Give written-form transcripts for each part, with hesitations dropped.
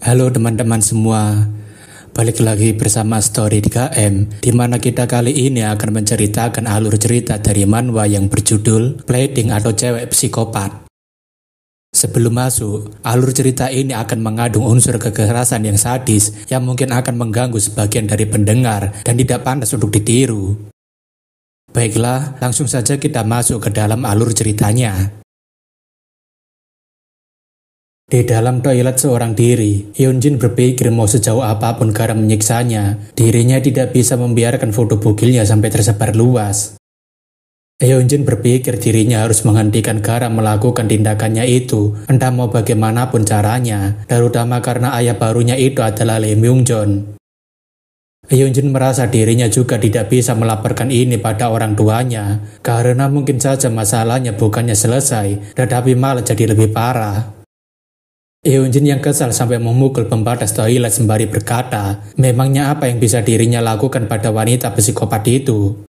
Halo teman-teman semua, balik lagi bersama Story 3M, di mana kita kali ini akan menceritakan alur cerita dari manhwa yang berjudul Playding atau Cewek Psikopat. Sebelum masuk, alur cerita ini akan mengandung unsur kekerasan yang sadis yang mungkin akan mengganggu sebagian dari pendengar dan tidak pantas untuk ditiru. Baiklah, langsung saja kita masuk ke dalam alur ceritanya. Di dalam toilet seorang diri, Hyunjin berpikir mau sejauh apapun Garam menyiksanya, dirinya tidak bisa membiarkan foto bugilnya sampai tersebar luas. Hyunjin berpikir dirinya harus menghentikan Garam melakukan tindakannya itu, entah mau bagaimanapun caranya, terutama karena ayah barunya itu adalah Lee Myung-jon. Hyunjin merasa dirinya juga tidak bisa melaporkan ini pada orang tuanya, karena mungkin saja masalahnya bukannya selesai, tetapi malah jadi lebih parah. Hyunjin yang kesal sampai memukul pembatas toilet sembari berkata, memangnya apa yang bisa dirinya lakukan pada wanita psikopat itu?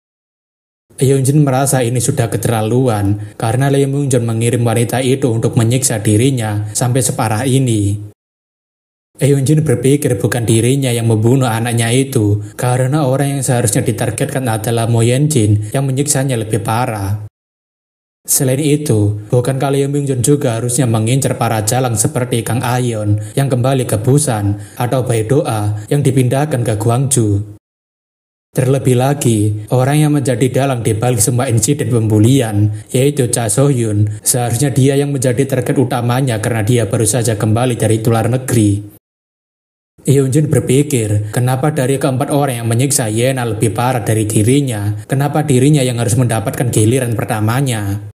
Hyunjin merasa ini sudah keterlaluan, karena Lee Myung-jon mengirim wanita itu untuk menyiksa dirinya sampai separah ini. Hyunjin berpikir bukan dirinya yang membunuh anaknya itu, karena orang yang seharusnya ditargetkan adalah Mo Yen-jin yang menyiksanya lebih parah. Selain itu, bukankah Lee Myung-jon juga harusnya mengincar para jalang seperti Kang Ah-yeon yang kembali ke Busan atau Bae Do-ah yang dipindahkan ke Gwangju? Terlebih lagi, orang yang menjadi dalang di balik semua insiden pembulian, yaitu Cha So-hyun, seharusnya dia yang menjadi target utamanya karena dia baru saja kembali dari luar negeri. Hyunjin berpikir, kenapa dari keempat orang yang menyiksa Yena lebih parah dari dirinya, kenapa dirinya yang harus mendapatkan giliran pertamanya?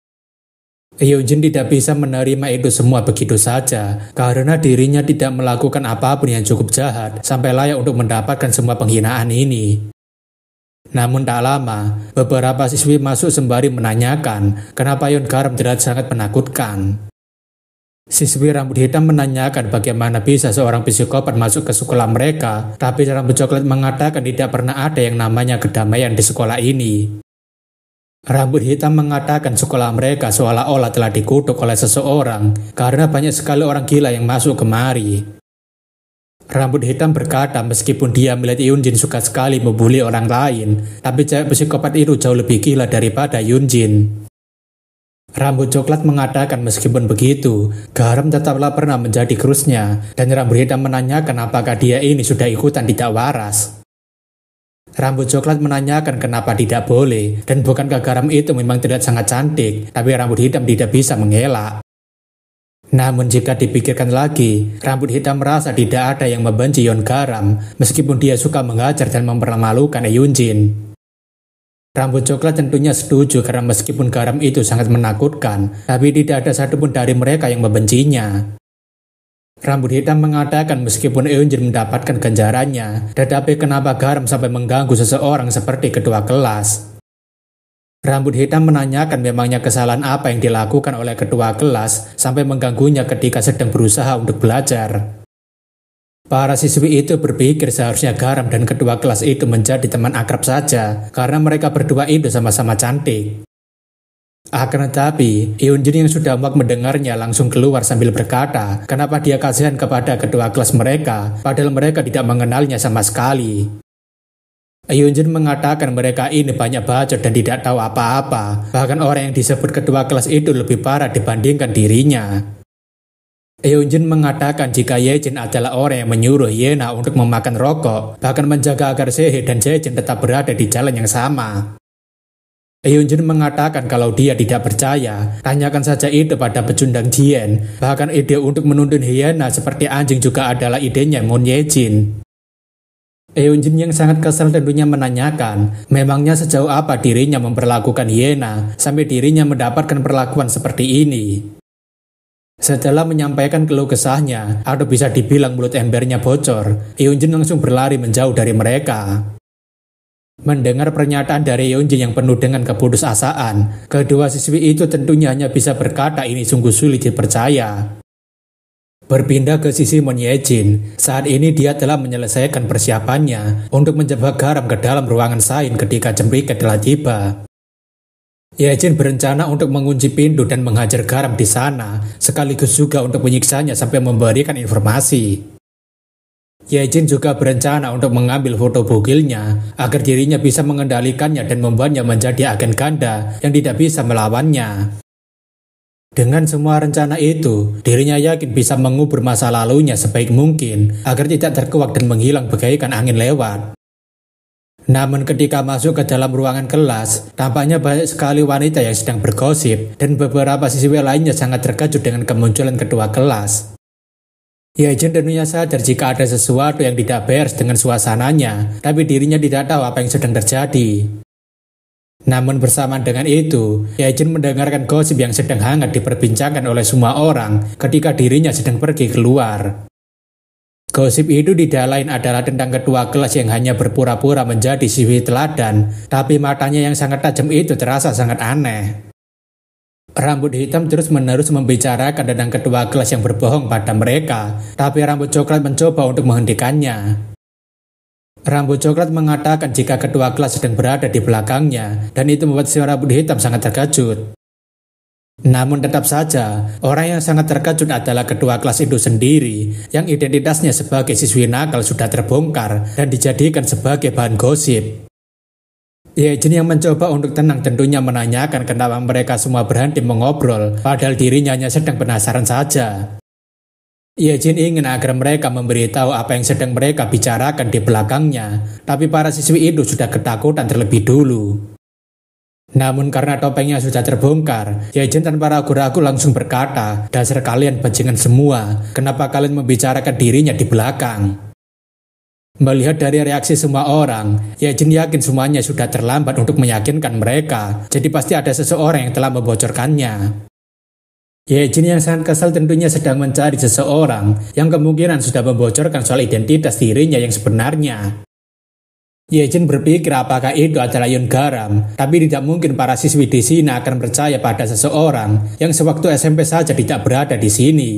Hyunjin tidak bisa menerima itu semua begitu saja, karena dirinya tidak melakukan apapun yang cukup jahat sampai layak untuk mendapatkan semua penghinaan ini. Namun tak lama, beberapa siswi masuk sembari menanyakan kenapa Yeon Garam terlihat sangat menakutkan. Siswi rambut hitam menanyakan bagaimana bisa seorang psikopat masuk ke sekolah mereka, tapi rambut coklat mengatakan tidak pernah ada yang namanya kedamaian di sekolah ini. Rambut hitam mengatakan sekolah mereka seolah-olah telah dikutuk oleh seseorang karena banyak sekali orang gila yang masuk kemari. Rambut hitam berkata meskipun dia melihat Hyunjin suka sekali membuli orang lain, tapi cewek psikopat itu jauh lebih gila daripada Hyunjin. Rambut coklat mengatakan meskipun begitu, Garam tetaplah pernah menjadi krusnya, dan rambut hitam menanyakan apakah dia ini sudah ikutan tidak waras. Rambut coklat menanyakan kenapa tidak boleh, dan bukankah Garam itu memang terlihat sangat cantik, tapi rambut hitam tidak bisa mengelak. Namun jika dipikirkan lagi, rambut hitam merasa tidak ada yang membenci Yeon Garam, meskipun dia suka mengajar dan mempermalukan Hyunjin. Rambut coklat tentunya setuju karena meskipun Garam itu sangat menakutkan, tapi tidak ada satupun dari mereka yang membencinya. Rambut hitam mengatakan meskipun Hyunjin mendapatkan ganjarannya, tetapi kenapa Garam sampai mengganggu seseorang seperti ketua kelas? Rambut hitam menanyakan memangnya kesalahan apa yang dilakukan oleh ketua kelas sampai mengganggunya ketika sedang berusaha untuk belajar. Para siswi itu berpikir seharusnya Garam dan ketua kelas itu menjadi teman akrab saja karena mereka berdua itu sama-sama cantik. Akan tetapi, Hyunjin yang sudah muak mendengarnya langsung keluar sambil berkata, kenapa dia kasihan kepada ketua kelas mereka, padahal mereka tidak mengenalnya sama sekali. Hyunjin mengatakan mereka ini banyak bacot dan tidak tahu apa-apa, bahkan orang yang disebut ketua kelas itu lebih parah dibandingkan dirinya. Hyunjin mengatakan jika Yejin adalah orang yang menyuruh Yena untuk memakan rokok, bahkan menjaga agar Sehye dan Jejin tetap berada di jalan yang sama. Hyunjin mengatakan kalau dia tidak percaya, tanyakan saja itu pada pecundang Jien. Bahkan ide untuk menuntun Hyena seperti anjing juga adalah idenya Moon Yejin. Hyunjin yang sangat kesal tentunya menanyakan, memangnya sejauh apa dirinya memperlakukan Hyena sampai dirinya mendapatkan perlakuan seperti ini. Setelah menyampaikan keluh kesahnya, atau bisa dibilang mulut embernya bocor, Hyunjin langsung berlari menjauh dari mereka. Mendengar pernyataan dari Hyunjin yang penuh dengan keputusasaan, kedua siswi itu tentunya hanya bisa berkata ini sungguh sulit dipercaya. Berpindah ke sisi Moon Yejin, saat ini dia telah menyelesaikan persiapannya untuk menjebak Garam ke dalam ruangan Sain ketika Cemprika telah tiba. Yejin berencana untuk mengunci pintu dan menghajar Garam di sana, sekaligus juga untuk menyiksanya sampai memberikan informasi. Yejin juga berencana untuk mengambil foto bugilnya agar dirinya bisa mengendalikannya dan membuatnya menjadi agen ganda yang tidak bisa melawannya. Dengan semua rencana itu, dirinya yakin bisa mengubur masa lalunya sebaik mungkin agar tidak terkuak dan menghilang bagaikan angin lewat. Namun ketika masuk ke dalam ruangan kelas, tampaknya banyak sekali wanita yang sedang bergosip dan beberapa siswi lainnya sangat terkejut dengan kemunculan ketua kelas. Yejin tentunya sadar jika ada sesuatu yang tidak beres dengan suasananya, tapi dirinya tidak tahu apa yang sedang terjadi. Namun bersamaan dengan itu, Yejin mendengarkan gosip yang sedang hangat diperbincangkan oleh semua orang ketika dirinya sedang pergi keluar. Gosip itu tidak lain adalah tentang ketua kelas yang hanya berpura-pura menjadi siswi teladan, tapi matanya yang sangat tajam itu terasa sangat aneh. Rambut hitam terus-menerus membicarakan tentang ketua kelas yang berbohong pada mereka, tapi rambut coklat mencoba untuk menghentikannya. Rambut coklat mengatakan jika ketua kelas sedang berada di belakangnya, dan itu membuat si rambut hitam sangat terkejut. Namun tetap saja, orang yang sangat terkejut adalah ketua kelas itu sendiri, yang identitasnya sebagai siswi nakal sudah terbongkar dan dijadikan sebagai bahan gosip. Yejin yang mencoba untuk tenang tentunya menanyakan kenapa mereka semua berhenti mengobrol, padahal dirinya hanya sedang penasaran saja. Yejin ingin agar mereka memberitahu apa yang sedang mereka bicarakan di belakangnya, tapi para siswi itu sudah ketakutan terlebih dulu. Namun karena topengnya sudah terbongkar, Yejin tanpa ragu-ragu langsung berkata, "Dasar kalian bajingan semua, kenapa kalian membicarakan dirinya di belakang?" Melihat dari reaksi semua orang, Yejin yakin semuanya sudah terlambat untuk meyakinkan mereka, jadi pasti ada seseorang yang telah membocorkannya. Yejin yang sangat kesal tentunya sedang mencari seseorang yang kemungkinan sudah membocorkan soal identitas dirinya yang sebenarnya. Yejin berpikir apakah itu adalah Yon Garam, tapi tidak mungkin para siswi di sini akan percaya pada seseorang yang sewaktu SMP saja tidak berada di sini.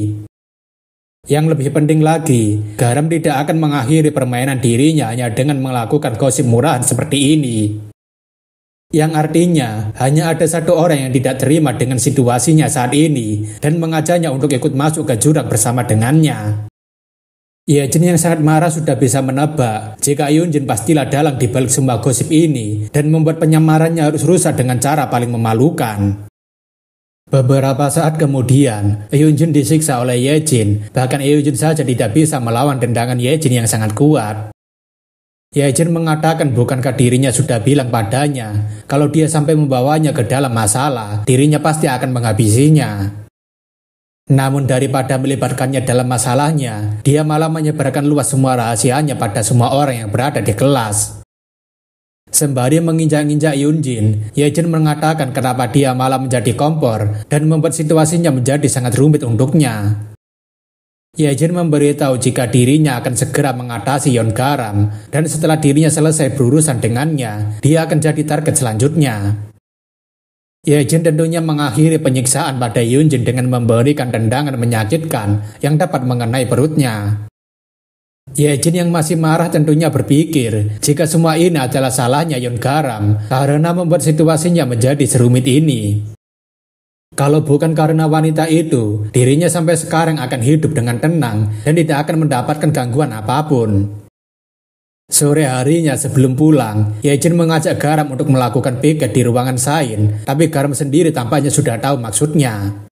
Yang lebih penting lagi, Garam tidak akan mengakhiri permainan dirinya hanya dengan melakukan gosip murahan seperti ini. Yang artinya, hanya ada satu orang yang tidak terima dengan situasinya saat ini dan mengajaknya untuk ikut masuk ke jurang bersama dengannya. Yejin yang sangat marah sudah bisa menebak jika Yunjin pastilah dalang di balik semua gosip ini dan membuat penyamarannya harus rusak dengan cara paling memalukan. Beberapa saat kemudian, Yunjin disiksa oleh Yejin, bahkan Yunjin saja tidak bisa melawan tendangan Yejin yang sangat kuat. Yejin mengatakan bukankah dirinya sudah bilang padanya, kalau dia sampai membawanya ke dalam masalah, dirinya pasti akan menghabisinya. Namun daripada melibatkannya dalam masalahnya, dia malah menyebarkan luas semua rahasianya pada semua orang yang berada di kelas. Sembari menginjak-injak Yunjin, Yejin mengatakan kenapa dia malah menjadi kompor dan membuat situasinya menjadi sangat rumit untuknya. Yejin memberitahu jika dirinya akan segera mengatasi Yon Garam dan setelah dirinya selesai berurusan dengannya, dia akan jadi target selanjutnya. Yejin tentunya mengakhiri penyiksaan pada Yunjin dengan memberikan tendangan menyakitkan yang dapat mengenai perutnya. Yejin yang masih marah tentunya berpikir jika semua ini adalah salahnya Yon Garam karena membuat situasinya menjadi serumit ini. Kalau bukan karena wanita itu, dirinya sampai sekarang akan hidup dengan tenang dan tidak akan mendapatkan gangguan apapun. Sore harinya sebelum pulang, Yejin mengajak Garam untuk melakukan piket di ruangan Sain, tapi Garam sendiri tampaknya sudah tahu maksudnya.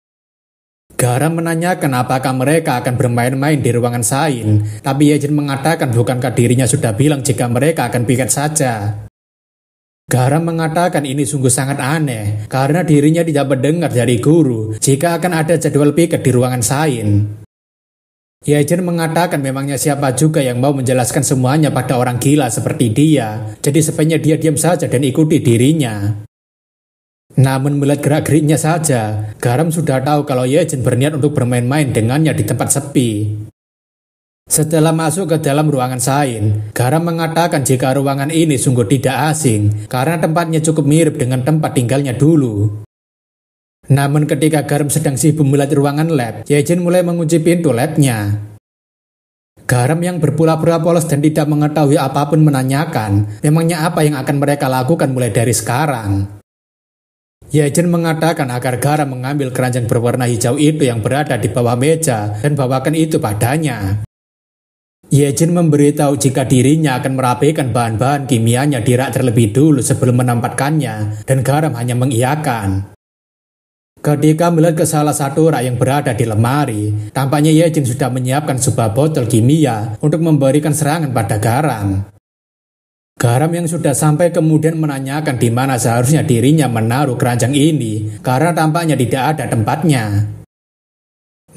Garam menanyakan apakah mereka akan bermain-main di ruangan Sain, tapi Yejin mengatakan bukankah dirinya sudah bilang jika mereka akan piket saja. Garam mengatakan ini sungguh sangat aneh, karena dirinya tidak mendengar dari guru jika akan ada jadwal piket di ruangan Sain. Yejin mengatakan memangnya siapa juga yang mau menjelaskan semuanya pada orang gila seperti dia, jadi sebaiknya dia diam saja dan ikuti dirinya. Namun melihat gerak-geriknya saja, Garam sudah tahu kalau Yejin berniat untuk bermain-main dengannya di tempat sepi. Setelah masuk ke dalam ruangan Sain, Garam mengatakan jika ruangan ini sungguh tidak asing karena tempatnya cukup mirip dengan tempat tinggalnya dulu. Namun ketika Garam sedang sibuk melihat ruangan lab, Yejin mulai mengunci pintu labnya. Garam yang berpura-pura polos dan tidak mengetahui apapun menanyakan, memangnya apa yang akan mereka lakukan mulai dari sekarang. Yejin mengatakan agar Garam mengambil keranjang berwarna hijau itu yang berada di bawah meja dan bawakan itu padanya. Yejin memberitahu jika dirinya akan merapikan bahan-bahan kimianya di rak terlebih dulu sebelum menempatkannya, dan Garam hanya mengiyakan. Ketika melihat ke salah satu rak yang berada di lemari, tampaknya Yejin sudah menyiapkan sebuah botol kimia untuk memberikan serangan pada Garam. Garam yang sudah sampai kemudian menanyakan di mana seharusnya dirinya menaruh keranjang ini, karena tampaknya tidak ada tempatnya.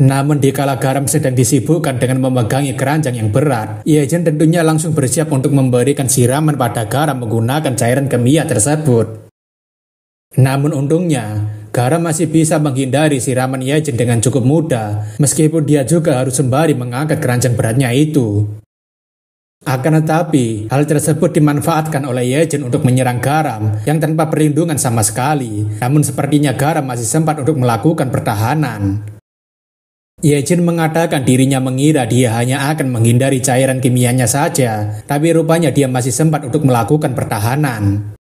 Namun dikala Garam sedang disibukkan dengan memegangi keranjang yang berat, Yejin tentunya langsung bersiap untuk memberikan siraman pada Garam menggunakan cairan kimia tersebut. Namun untungnya, Garam masih bisa menghindari siraman Yejin dengan cukup mudah, meskipun dia juga harus sembari mengangkat keranjang beratnya itu. Akan tetapi, hal tersebut dimanfaatkan oleh Yejin untuk menyerang Garam yang tanpa perlindungan sama sekali, namun sepertinya Garam masih sempat untuk melakukan pertahanan. Yejin mengatakan dirinya mengira dia hanya akan menghindari cairan kimianya saja, tapi rupanya dia masih sempat untuk melakukan pertahanan.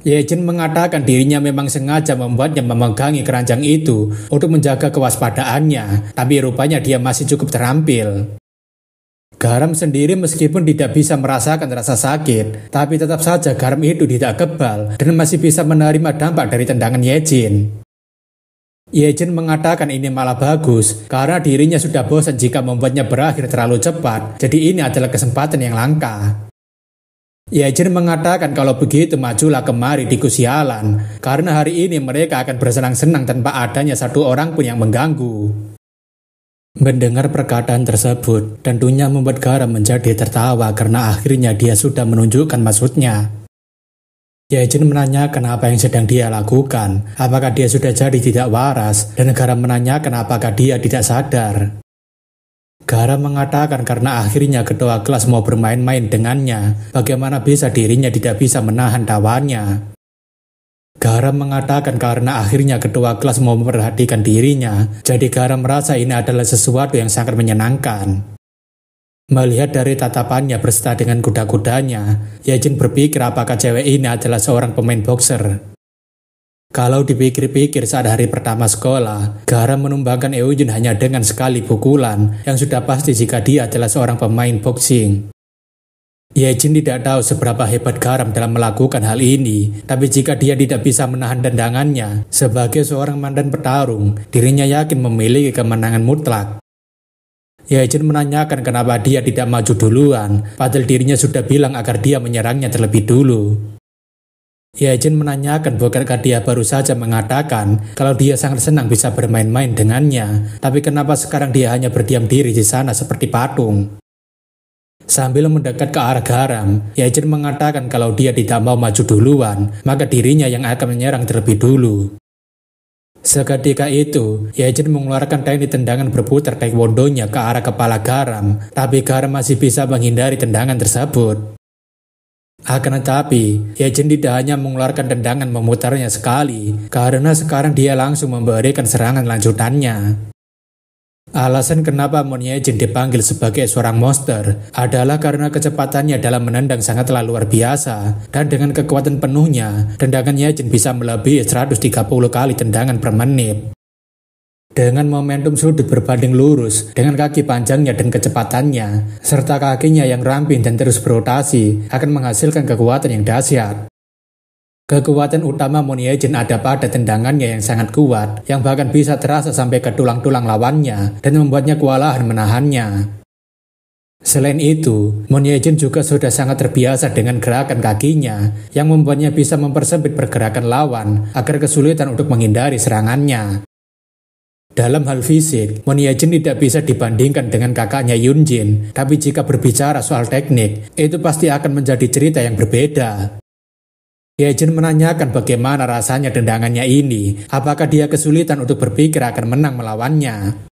Yejin mengatakan dirinya memang sengaja membuatnya memegangi keranjang itu untuk menjaga kewaspadaannya, tapi rupanya dia masih cukup terampil. Garam sendiri meskipun tidak bisa merasakan rasa sakit, tapi tetap saja Garam itu tidak kebal dan masih bisa menerima dampak dari tendangan Yejin. Yejin mengatakan ini malah bagus, karena dirinya sudah bosan jika membuatnya berakhir terlalu cepat, jadi ini adalah kesempatan yang langka. Yejin mengatakan kalau begitu majulah kemari tikus sialan, karena hari ini mereka akan bersenang-senang tanpa adanya satu orang pun yang mengganggu. Mendengar perkataan tersebut, tentunya membuat Garam menjadi tertawa karena akhirnya dia sudah menunjukkan maksudnya. Yejin menanyakan apa yang sedang dia lakukan, apakah dia sudah jadi tidak waras, dan Garam menanyakan apakah dia tidak sadar. Garam mengatakan karena akhirnya ketua kelas mau bermain-main dengannya, bagaimana bisa dirinya tidak bisa menahan tawaannya. Garam mengatakan karena akhirnya ketua kelas mau memperhatikan dirinya, jadi Garam merasa ini adalah sesuatu yang sangat menyenangkan. Melihat dari tatapannya berserta dengan kuda-kudanya, Yejin berpikir apakah cewek ini adalah seorang pemain boxer. Kalau dipikir-pikir saat hari pertama sekolah, Garam menumbangkan Eunjin hanya dengan sekali pukulan, yang sudah pasti jika dia adalah seorang pemain boxing. Yejin tidak tahu seberapa hebat Garam dalam melakukan hal ini, tapi jika dia tidak bisa menahan tendangannya, sebagai seorang mantan petarung, dirinya yakin memiliki kemenangan mutlak. Yejin menanyakan kenapa dia tidak maju duluan, padahal dirinya sudah bilang agar dia menyerangnya terlebih dulu. Yejin menanyakan bukankah dia baru saja mengatakan kalau dia sangat senang bisa bermain-main dengannya, tapi kenapa sekarang dia hanya berdiam diri di sana seperti patung. Sambil mendekat ke arah Garam, Yejin mengatakan kalau dia tidak mau maju duluan, maka dirinya yang akan menyerang terlebih dulu. Seketika itu, Yejin mengeluarkan teknik tendangan berputar taekwondonya ke arah kepala Garam, tapi Garam masih bisa menghindari tendangan tersebut. Akan tetapi, Yejin tidak hanya mengeluarkan tendangan memutarnya sekali, karena sekarang dia langsung memberikan serangan lanjutannya. Alasan kenapa Moon Yejin dipanggil sebagai seorang monster adalah karena kecepatannya dalam menendang sangatlah luar biasa, dan dengan kekuatan penuhnya, tendangan Yejin bisa melebihi 130 kali tendangan per menit. Dengan momentum sudut berbanding lurus, dengan kaki panjangnya dan kecepatannya, serta kakinya yang ramping dan terus berotasi, akan menghasilkan kekuatan yang dahsyat. Kekuatan utama Moon Yejin ada pada tendangannya yang sangat kuat, yang bahkan bisa terasa sampai ke tulang-tulang lawannya dan membuatnya kewalahan menahannya. Selain itu, Moon Yejin juga sudah sangat terbiasa dengan gerakan kakinya, yang membuatnya bisa mempersempit pergerakan lawan agar kesulitan untuk menghindari serangannya. Dalam hal fisik, Moon Yejin tidak bisa dibandingkan dengan kakaknya Yunjin, tapi jika berbicara soal teknik, itu pasti akan menjadi cerita yang berbeda. Yejin menanyakan bagaimana rasanya tendangannya ini, apakah dia kesulitan untuk berpikir akan menang melawannya.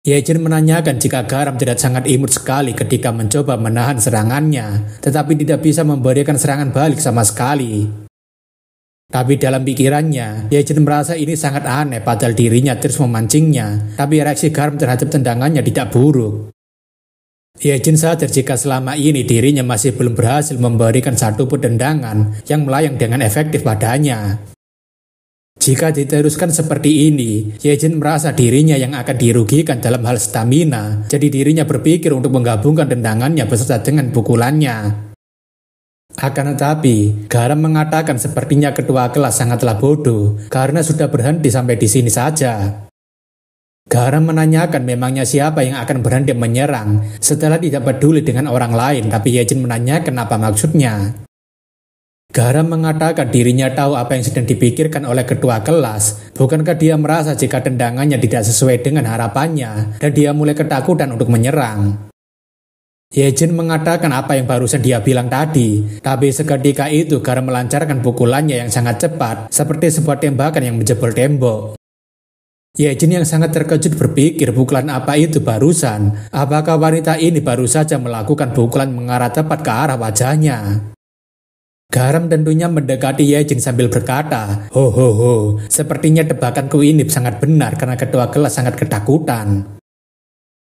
Yejin menanyakan jika Garam tidak sangat imut sekali ketika mencoba menahan serangannya, tetapi tidak bisa memberikan serangan balik sama sekali. Tapi dalam pikirannya, Yejin merasa ini sangat aneh padahal dirinya terus memancingnya, tapi reaksi Garam terhadap tendangannya tidak buruk. Yejin sadar jika selama ini dirinya masih belum berhasil memberikan satu pun tendangan yang melayang dengan efektif padanya. Jika diteruskan seperti ini, Yejin merasa dirinya yang akan dirugikan dalam hal stamina, jadi dirinya berpikir untuk menggabungkan tendangannya beserta dengan pukulannya. Akan tetapi, Garam mengatakan sepertinya ketua kelas sangatlah bodoh karena sudah berhenti sampai di sini saja. Garam menanyakan memangnya siapa yang akan berhenti menyerang setelah tidak peduli dengan orang lain, tapi Yejin menanyakan apa maksudnya. Garam mengatakan dirinya tahu apa yang sedang dipikirkan oleh ketua kelas. Bukankah dia merasa jika tendangannya tidak sesuai dengan harapannya dan dia mulai ketakutan untuk menyerang? Yejin mengatakan apa yang barusan dia bilang tadi, tapi seketika itu Garam melancarkan pukulannya yang sangat cepat seperti sebuah tembakan yang menjebol tembok. Yejin yang sangat terkejut berpikir pukulan apa itu barusan. Apakah wanita ini baru saja melakukan pukulan mengarah tepat ke arah wajahnya? Garam tentunya mendekati Yejin sambil berkata, "Ho ho ho, sepertinya tebakanku ini sangat benar karena ketua kelas sangat ketakutan."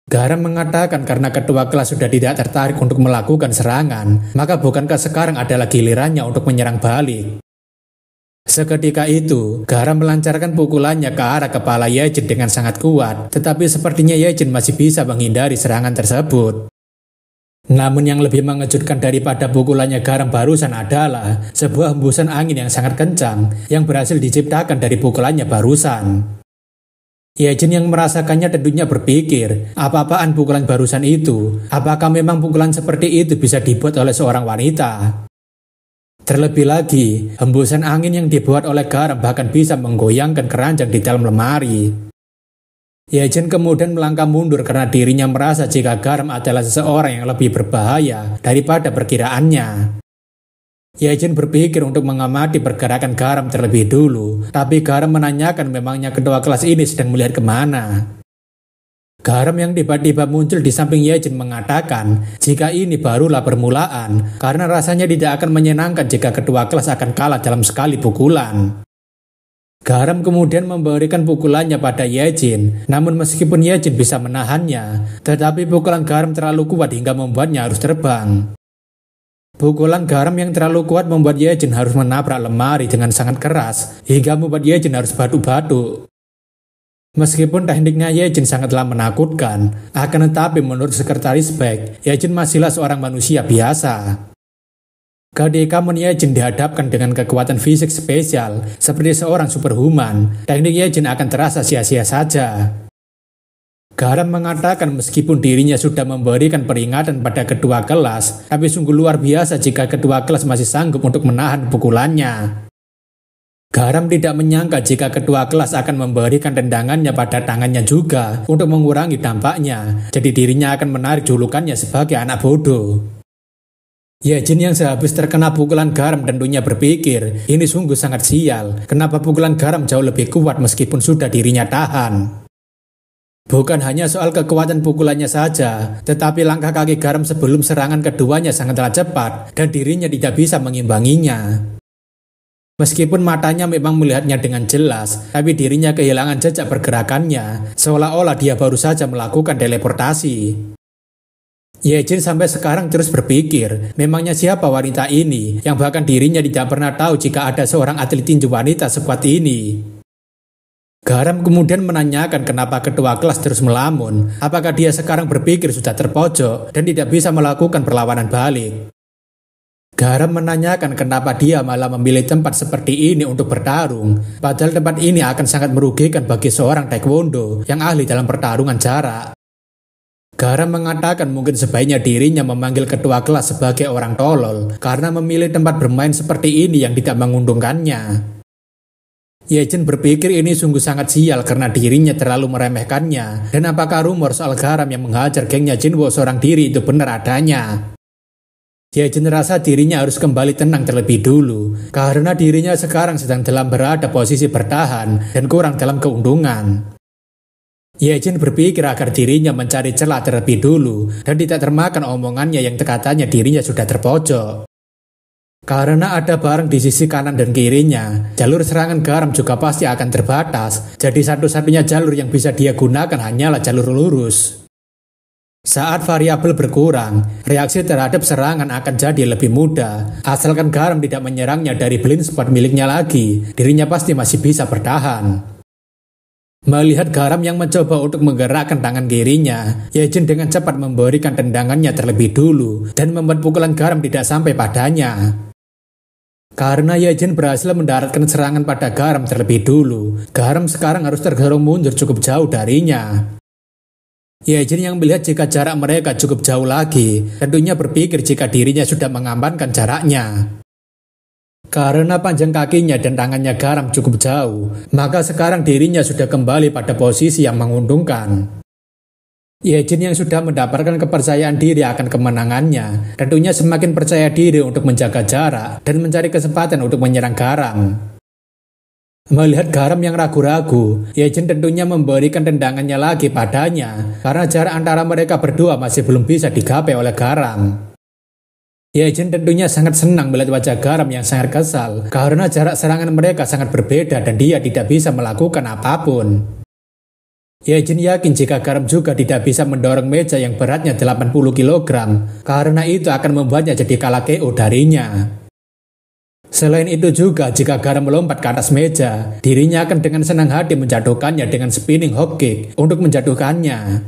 Garam mengatakan karena ketua kelas sudah tidak tertarik untuk melakukan serangan, maka bukankah sekarang adalah gilirannya untuk menyerang balik? Seketika itu, Garam melancarkan pukulannya ke arah kepala Yejin dengan sangat kuat, tetapi sepertinya Yejin masih bisa menghindari serangan tersebut. Namun yang lebih mengejutkan daripada pukulannya Garam barusan adalah sebuah hembusan angin yang sangat kencang yang berhasil diciptakan dari pukulannya barusan. Yejin yang merasakannya tentunya berpikir, apa-apaan pukulan barusan itu? Apakah memang pukulan seperti itu bisa dibuat oleh seorang wanita? Terlebih lagi, hembusan angin yang dibuat oleh Garam bahkan bisa menggoyangkan keranjang di dalam lemari. Yejin kemudian melangkah mundur karena dirinya merasa jika Garam adalah seseorang yang lebih berbahaya daripada perkiraannya. Yejin berpikir untuk mengamati pergerakan Garam terlebih dulu, tapi Garam menanyakan memangnya ketua kelas ini sedang melihat kemana. Garam yang tiba-tiba muncul di samping Yejin mengatakan jika ini barulah permulaan, karena rasanya tidak akan menyenangkan jika ketua kelas akan kalah dalam sekali pukulan. Garam kemudian memberikan pukulannya pada Yejin, namun meskipun Yejin bisa menahannya, tetapi pukulan Garam terlalu kuat hingga membuatnya harus terbang. Pukulan Garam yang terlalu kuat membuat Yejin harus menabrak lemari dengan sangat keras, hingga membuat Yejin harus batuk-batuk. Meskipun tekniknya Yejin sangatlah menakutkan, akan tetapi menurut Sekretaris Beck, Yejin masihlah seorang manusia biasa. Ketika Yejin dihadapkan dengan kekuatan fisik spesial seperti seorang superhuman, teknik Yejin akan terasa sia-sia saja. Garam mengatakan meskipun dirinya sudah memberikan peringatan pada ketua kelas, tapi sungguh luar biasa jika ketua kelas masih sanggup untuk menahan pukulannya. Garam tidak menyangka jika ketua kelas akan memberikan tendangannya pada tangannya juga untuk mengurangi dampaknya, jadi dirinya akan menarik julukannya sebagai anak bodoh. Yejin yang sehabis terkena pukulan Garam tentunya berpikir, ini sungguh sangat sial, kenapa pukulan Garam jauh lebih kuat meskipun sudah dirinya tahan. Bukan hanya soal kekuatan pukulannya saja, tetapi langkah kaki Garam sebelum serangan keduanya sangatlah cepat dan dirinya tidak bisa mengimbanginya. Meskipun matanya memang melihatnya dengan jelas, tapi dirinya kehilangan jejak pergerakannya, seolah-olah dia baru saja melakukan teleportasi. Yejin sampai sekarang terus berpikir, memangnya siapa wanita ini yang bahkan dirinya tidak pernah tahu jika ada seorang atlet tinju wanita sekuat ini. Garam kemudian menanyakan kenapa ketua kelas terus melamun, apakah dia sekarang berpikir sudah terpojok dan tidak bisa melakukan perlawanan balik. Garam menanyakan kenapa dia malah memilih tempat seperti ini untuk bertarung, padahal tempat ini akan sangat merugikan bagi seorang taekwondo yang ahli dalam pertarungan jarak. Garam mengatakan mungkin sebaiknya dirinya memanggil ketua kelas sebagai orang tolol karena memilih tempat bermain seperti ini yang tidak menguntungkannya. Yejin berpikir ini sungguh sangat sial karena dirinya terlalu meremehkannya, dan apakah rumor soal Garam yang menghajar gengnya Jinwo seorang diri itu benar adanya. Yejin rasa dirinya harus kembali tenang terlebih dulu karena dirinya sekarang sedang dalam berada posisi bertahan dan kurang dalam keuntungan. Yejin berpikir agar dirinya mencari celah terlebih dulu dan tidak termakan omongannya yang katanya dirinya sudah terpojok. Karena ada barang di sisi kanan dan kirinya, jalur serangan Garam juga pasti akan terbatas, jadi satu-satunya jalur yang bisa dia gunakan hanyalah jalur lurus. Saat variabel berkurang, reaksi terhadap serangan akan jadi lebih mudah. Asalkan Garam tidak menyerangnya dari blind spot miliknya lagi, dirinya pasti masih bisa bertahan. Melihat Garam yang mencoba untuk menggerakkan tangan kirinya, Yejin dengan cepat memberikan tendangannya terlebih dulu dan membuat pukulan Garam tidak sampai padanya. Karena Yejin berhasil mendaratkan serangan pada Garam terlebih dulu, Garam sekarang harus tergolong mundur cukup jauh darinya. Yejin yang melihat jika jarak mereka cukup jauh lagi, tentunya berpikir jika dirinya sudah mengamankan jaraknya. Karena panjang kakinya dan tangannya Garam cukup jauh, maka sekarang dirinya sudah kembali pada posisi yang menguntungkan. Yejin yang sudah mendapatkan kepercayaan diri akan kemenangannya, tentunya semakin percaya diri untuk menjaga jarak dan mencari kesempatan untuk menyerang Garam. Melihat Garam yang ragu-ragu, Yejin tentunya memberikan tendangannya lagi padanya karena jarak antara mereka berdua masih belum bisa digapai oleh Garam. Yejin tentunya sangat senang melihat wajah Garam yang sangat kesal karena jarak serangan mereka sangat berbeda dan dia tidak bisa melakukan apapun. Yejin yakin jika Garam juga tidak bisa mendorong meja yang beratnya 80 kg karena itu akan membuatnya jadi kalah KO darinya. Selain itu juga, jika Garam melompat ke atas meja, dirinya akan dengan senang hati menjatuhkannya dengan spinning hop kick untuk menjatuhkannya.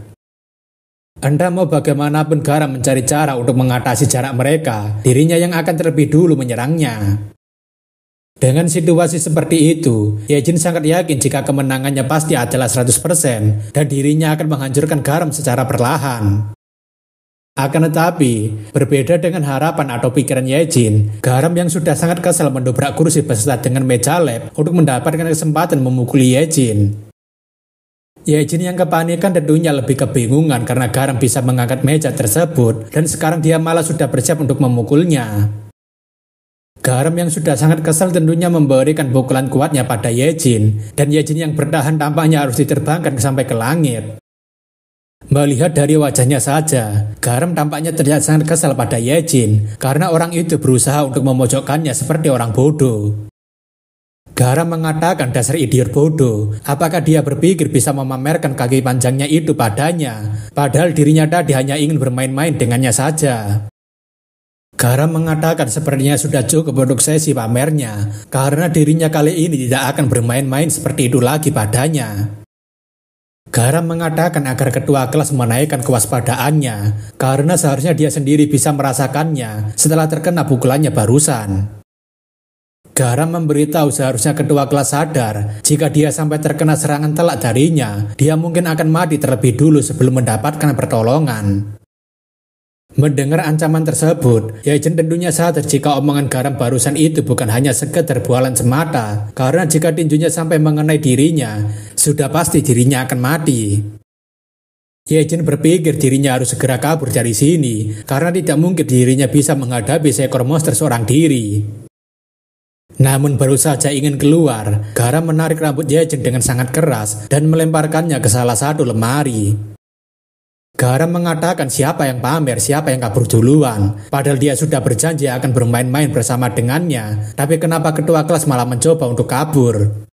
Entah mau bagaimanapun Garam mencari cara untuk mengatasi jarak mereka, dirinya yang akan terlebih dulu menyerangnya. Dengan situasi seperti itu, Yejin sangat yakin jika kemenangannya pasti adalah 100% dan dirinya akan menghancurkan Garam secara perlahan. Akan tetapi, berbeda dengan harapan atau pikiran Yejin, Garam yang sudah sangat kesal mendobrak kursi beserta dengan meja lab untuk mendapatkan kesempatan memukuli Yejin. Yejin yang kepanikan tentunya lebih kebingungan karena Garam bisa mengangkat meja tersebut dan sekarang dia malah sudah bersiap untuk memukulnya. Garam yang sudah sangat kesal tentunya memberikan pukulan kuatnya pada Yejin dan Yejin yang bertahan tampaknya harus diterbangkan sampai ke langit. Melihat dari wajahnya saja, Garam tampaknya terlihat sangat kesal pada Yejin karena orang itu berusaha untuk memojokkannya seperti orang bodoh. Garam mengatakan dasar idiot bodoh, apakah dia berpikir bisa memamerkan kaki panjangnya itu padanya, padahal dirinya tadi hanya ingin bermain-main dengannya saja. Garam mengatakan sepertinya sudah cukup untuk sesi pamernya, karena dirinya kali ini tidak akan bermain-main seperti itu lagi padanya. Garam mengatakan agar ketua kelas menaikkan kewaspadaannya, karena seharusnya dia sendiri bisa merasakannya setelah terkena pukulannya barusan. Garam memberitahu seharusnya ketua kelas sadar, jika dia sampai terkena serangan telak darinya, dia mungkin akan mati terlebih dulu sebelum mendapatkan pertolongan. Mendengar ancaman tersebut, Yejin tentunya sadar jika omongan Garam barusan itu bukan hanya sekedar bualan semata, karena jika tinjunya sampai mengenai dirinya, sudah pasti dirinya akan mati. Yejin berpikir dirinya harus segera kabur dari sini, karena tidak mungkin dirinya bisa menghadapi seekor monster seorang diri. Namun baru saja ingin keluar, Garam menarik rambut Yejin dengan sangat keras dan melemparkannya ke salah satu lemari. Garam mengatakan siapa yang pamer, siapa yang kabur duluan. Padahal dia sudah berjanji akan bermain-main bersama dengannya. Tapi kenapa ketua kelas malah mencoba untuk kabur?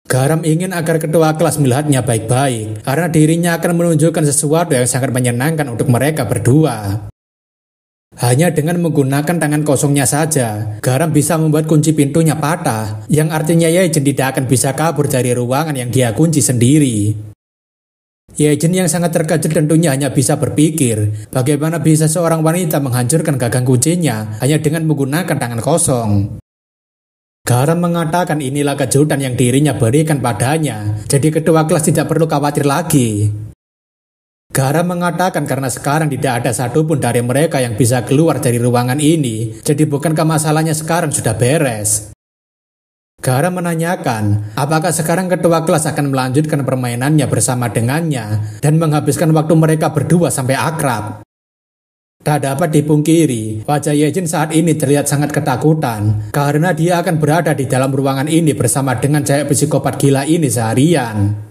Garam ingin agar ketua kelas melihatnya baik-baik, karena dirinya akan menunjukkan sesuatu yang sangat menyenangkan untuk mereka berdua. Hanya dengan menggunakan tangan kosongnya saja, Garam bisa membuat kunci pintunya patah, yang artinya Yejin tidak akan bisa kabur dari ruangan yang dia kunci sendiri. Yejin yang sangat terkejut tentunya hanya bisa berpikir, bagaimana bisa seorang wanita menghancurkan gagang kuncinya hanya dengan menggunakan tangan kosong. Garam mengatakan inilah kejutan yang dirinya berikan padanya, jadi ketua kelas tidak perlu khawatir lagi. Garam mengatakan karena sekarang tidak ada satupun dari mereka yang bisa keluar dari ruangan ini, jadi bukankah masalahnya sekarang sudah beres? Garam menanyakan, apakah sekarang ketua kelas akan melanjutkan permainannya bersama dengannya dan menghabiskan waktu mereka berdua sampai akrab. Tak dapat dipungkiri, wajah Yejin saat ini terlihat sangat ketakutan karena dia akan berada di dalam ruangan ini bersama dengan cewek psikopat gila ini seharian.